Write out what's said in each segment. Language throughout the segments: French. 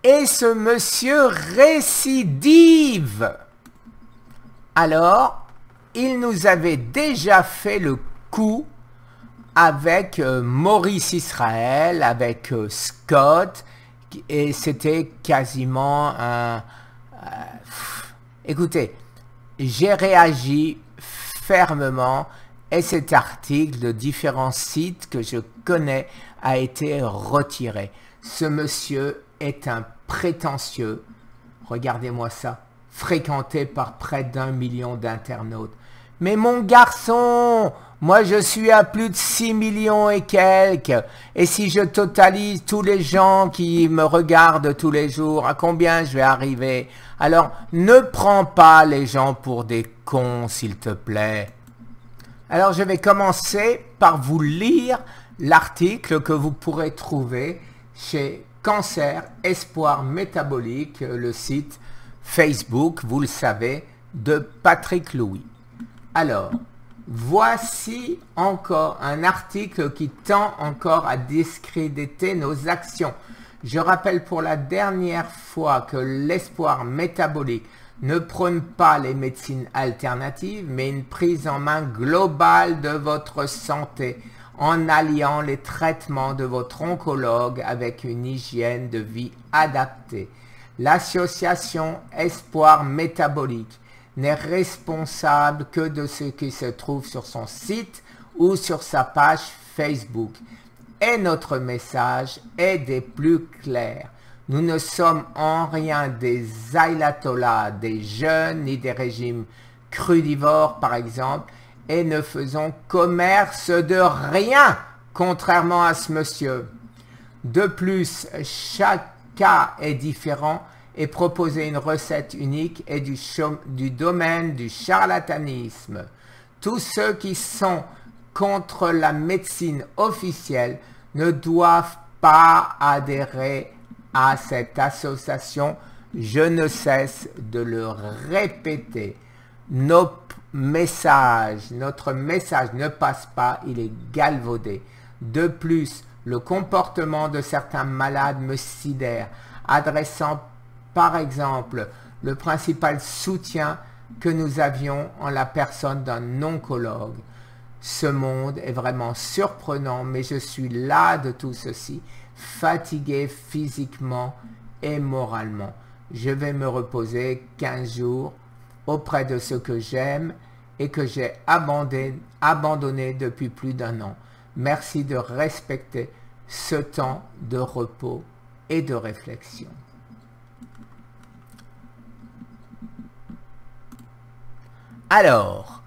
Et ce monsieur récidive. Alors, il nous avait déjà fait le coup avec Maurice Israël, avec Scott, et c'était quasiment un... écoutez, j'ai réagi fermement et cet article de différents sites que je connais a été retiré. Ce monsieur est un prétentieux, regardez-moi ça, fréquenté par près d'1 million d'internautes. Mais mon garçon, moi je suis à plus de 6 millions et quelques, et si je totalise tous les gens qui me regardent tous les jours, à combien je vais arriver? Alors ne prends pas les gens pour des cons, s'il te plaît. Alors je vais commencer par vous lire l'article que vous pourrez trouver chez Cancer Espoir Métabolique, le site Facebook, vous le savez, de Patrick Louis. Alors, voici encore un article qui tend encore à discréditer nos actions. Je rappelle pour la dernière fois que l'espoir métabolique ne prône pas les médecines alternatives, mais une prise en main globale de votre santé en alliant les traitements de votre oncologue avec une hygiène de vie adaptée. L'association Espoir Métabolique n'est responsable que de ce qui se trouve sur son site ou sur sa page Facebook. Et notre message est des plus clairs. Nous ne sommes en rien des ayatollahs, des jeûnes, ni des régimes crudivores par exemple, et ne faisons commerce de rien, contrairement à ce monsieur. De plus, chaque cas est différent et proposer une recette unique est du domaine du charlatanisme. Tous ceux qui sont contre la médecine officielle ne doivent pas adhérer à cette association. Je ne cesse de le répéter. Notre message ne passe pas, il est galvaudé. De plus, le comportement de certains malades me sidère, adressant par exemple le principal soutien que nous avions en la personne d'un oncologue. Ce monde est vraiment surprenant, mais je suis las de tout ceci, fatigué physiquement et moralement. Je vais me reposer 15 jours auprès de ceux que j'aime et que j'ai abandonné depuis plus d'1 an. Merci de respecter ce temps de repos et de réflexion. Alors,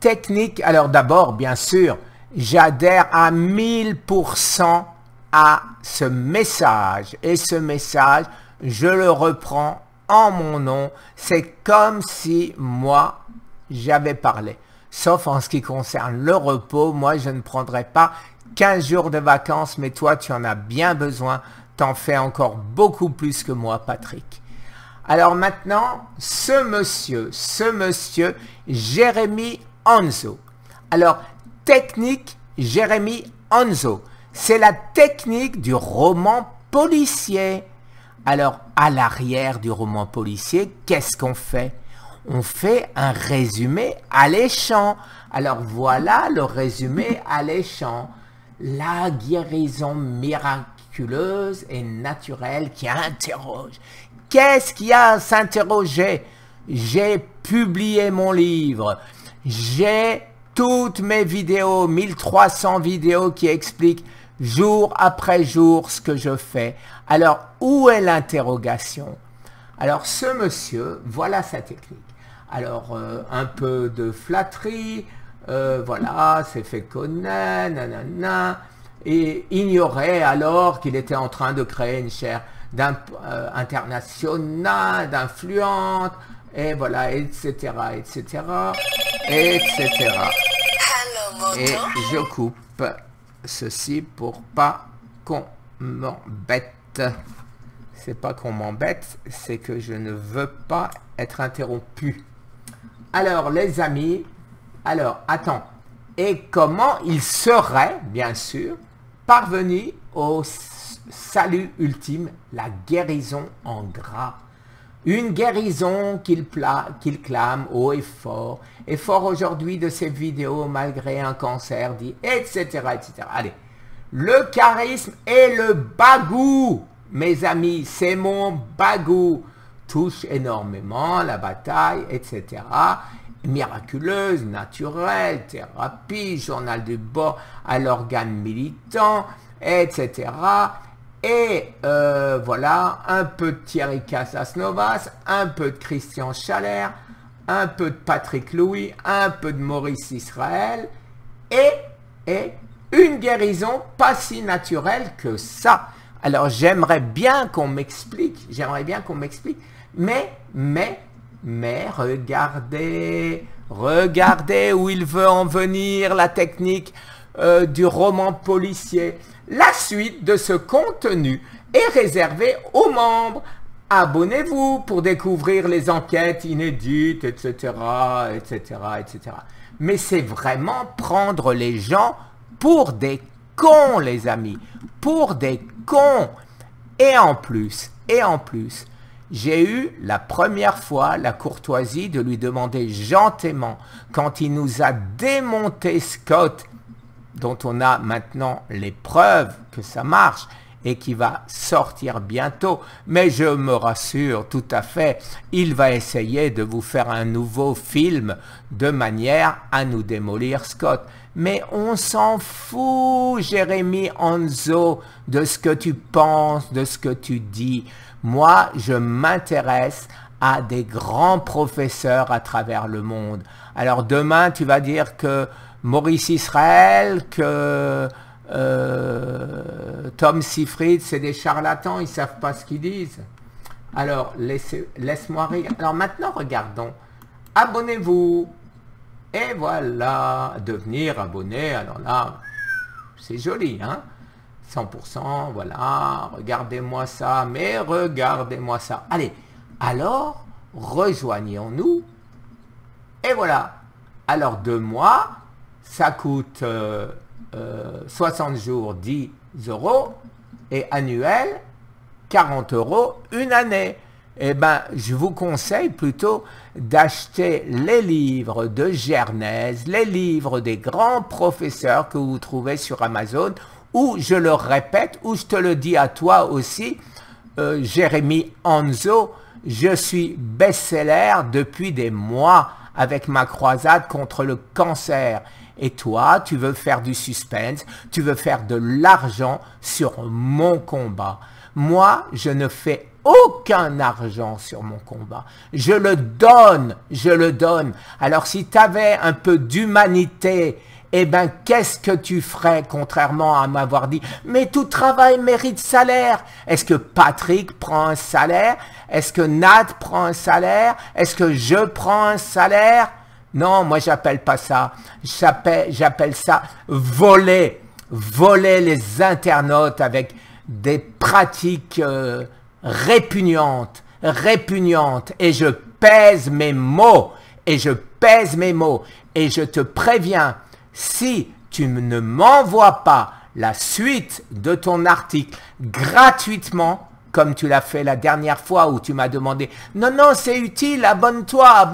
technique, alors d'abord, bien sûr, j'adhère à 1000% à ce message. Et ce message, je le reprends en mon nom. C'est comme si moi, j'avais parlé. Sauf en ce qui concerne le repos, moi, je ne prendrai pas 15 jours de vacances, mais toi, tu en as bien besoin. T'en fais encore beaucoup plus que moi, Patrick. Alors maintenant, ce monsieur, Jérémy Hanzo. Alors, technique Jérémy Hanzo, c'est la technique du roman policier. Alors, à l'arrière du roman policier, qu'est-ce qu'on fait? On fait un résumé alléchant. Alors voilà le résumé alléchant. La guérison miraculeuse et naturelle qui interroge. Qu'est-ce qu'il y a à s'interroger? J'ai publié mon livre. J'ai toutes mes vidéos, 1300 vidéos qui expliquent jour après jour ce que je fais. Alors, où est l'interrogation? Alors, ce monsieur, voilà sa technique. Alors, un peu de flatterie, voilà, c'est fait connaître, nanana, et ignorait alors qu'il était en train de créer une chaire internationale, d'influente, et voilà, etc., etc., etc. Et je coupe ceci pour pas qu'on m'embête. C'est pas qu'on m'embête, c'est que je ne veux pas être interrompu. Alors, les amis, alors, attends. Et comment il serait, bien sûr, parvenu au salut ultime, la guérison en gras. Une guérison qu'il clame haut et fort aujourd'hui de ses vidéos malgré un cancer, dit, etc., etc. Allez, le charisme et le bagou, mes amis, c'est mon bagou, touche énormément la bataille, etc., miraculeuse, naturelle, thérapie, journal du bord à l'organe militant, etc., et voilà, un peu de Thierry Casasnovas, un peu de Christian Schaller, un peu de Patrick Louis, un peu de Maurice Israël, et une guérison pas si naturelle que ça. Alors j'aimerais bien qu'on m'explique, mais regardez où il veut en venir, la technique du roman policier. La suite de ce contenu est réservée aux membres. Abonnez-vous pour découvrir les enquêtes inédites, etc., etc., etc. Mais c'est vraiment prendre les gens pour des cons, les amis, pour des cons. Et en plus, j'ai eu la première fois la courtoisie de lui demander gentiment, quand il nous a démonté Scott, dont on a maintenant les preuves que ça marche et qui va sortir bientôt, mais je me rassure tout à fait, il va essayer de vous faire un nouveau film de manière à nous démolir Scott. Mais on s'en fout, Jérémy Anzo, de ce que tu penses, de ce que tu dis. Moi, je m'intéresse à des grands professeurs à travers le monde. Alors demain, tu vas dire que Maurice Israël, que Tom Seyfried, c'est des charlatans, ils ne savent pas ce qu'ils disent. Alors, laisse-moi regarder. Alors maintenant, regardons. Abonnez-vous. Et voilà, devenir abonné. Alors là, c'est joli, hein? 100%, voilà, regardez-moi ça, mais regardez-moi ça. Allez, alors, rejoignons-nous. Et voilà. Alors, 2 mois, ça coûte 60 jours, 10 €, et annuel, 40 € une année. Eh bien, je vous conseille plutôt d'acheter les livres de Gernez, les livres des grands professeurs que vous trouvez sur Amazon, ou, je le répète, ou je te le dis à toi aussi, Jérémy Anzo, je suis best-seller depuis des mois avec ma croisade contre le cancer. Et toi, tu veux faire du suspense, tu veux faire de l'argent sur mon combat. Moi, je ne fais aucun argent sur mon combat. Je le donne, je le donne. Alors si tu avais un peu d'humanité, eh bien, qu'est-ce que tu ferais, contrairement à m'avoir dit, mais tout travail mérite salaire. Est-ce que Patrick prend un salaire? Est-ce que Nat prend un salaire? Est-ce que je prends un salaire? Non, moi, j'appelle pas ça. J'appelle ça voler. Voler les internautes avec des pratiques répugnantes. Et je pèse mes mots. Et je te préviens, si tu ne m'envoies pas la suite de ton article gratuitement, comme tu l'as fait la dernière fois où tu m'as demandé « Non, non, c'est utile, abonne-toi ».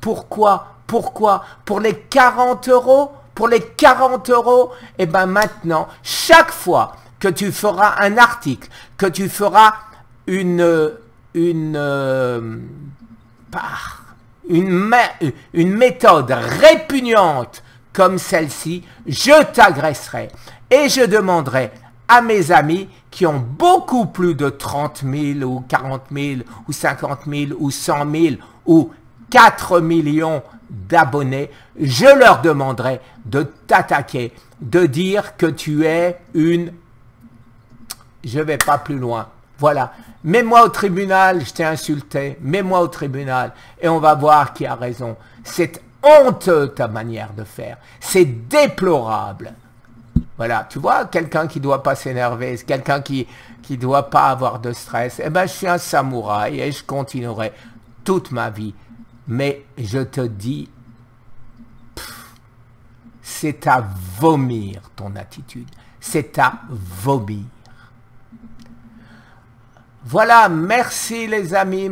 Pourquoi? Pour les 40 €? Pour les 40 €? Eh bien maintenant, chaque fois que tu feras un article, que tu feras une méthode répugnante comme celle-ci, je t'agresserai et je demanderai à mes amis qui ont beaucoup plus de 30 000 ou 40 000 ou 50 000 ou 100 000 ou 4 millions d'abonnés, je leur demanderai de t'attaquer, de dire que tu es une... Je ne vais pas plus loin. Voilà. Mets-moi au tribunal, je t'ai insulté. Mets-moi au tribunal et on va voir qui a raison. C'est honteux ta manière de faire. C'est déplorable. Voilà. Tu vois, quelqu'un qui ne doit pas s'énerver, quelqu'un qui ne doit pas avoir de stress. Eh bien, je suis un samouraï et je continuerai toute ma vie. Mais je te dis, c'est à vomir ton attitude. C'est à vomir. Voilà, merci les amis,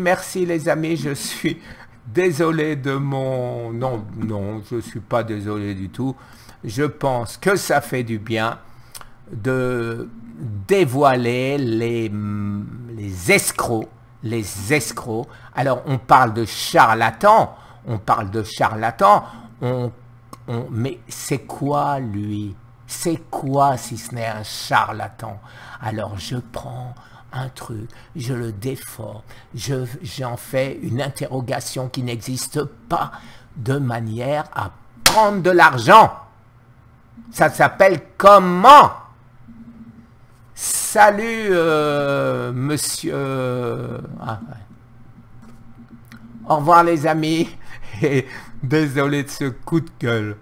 je suis désolé de mon... Non, non, je ne suis pas désolé du tout. Je pense que ça fait du bien de dévoiler les escrocs, Alors, on parle de charlatans, mais c'est quoi lui? C'est quoi si ce n'est un charlatan? Alors, je prends un truc, je le déforme, j'en fais une interrogation qui n'existe pas, de manière à prendre de l'argent. Ça s'appelle comment? Salut, monsieur... Ah, ouais. Au revoir les amis, et désolé de ce coup de gueule.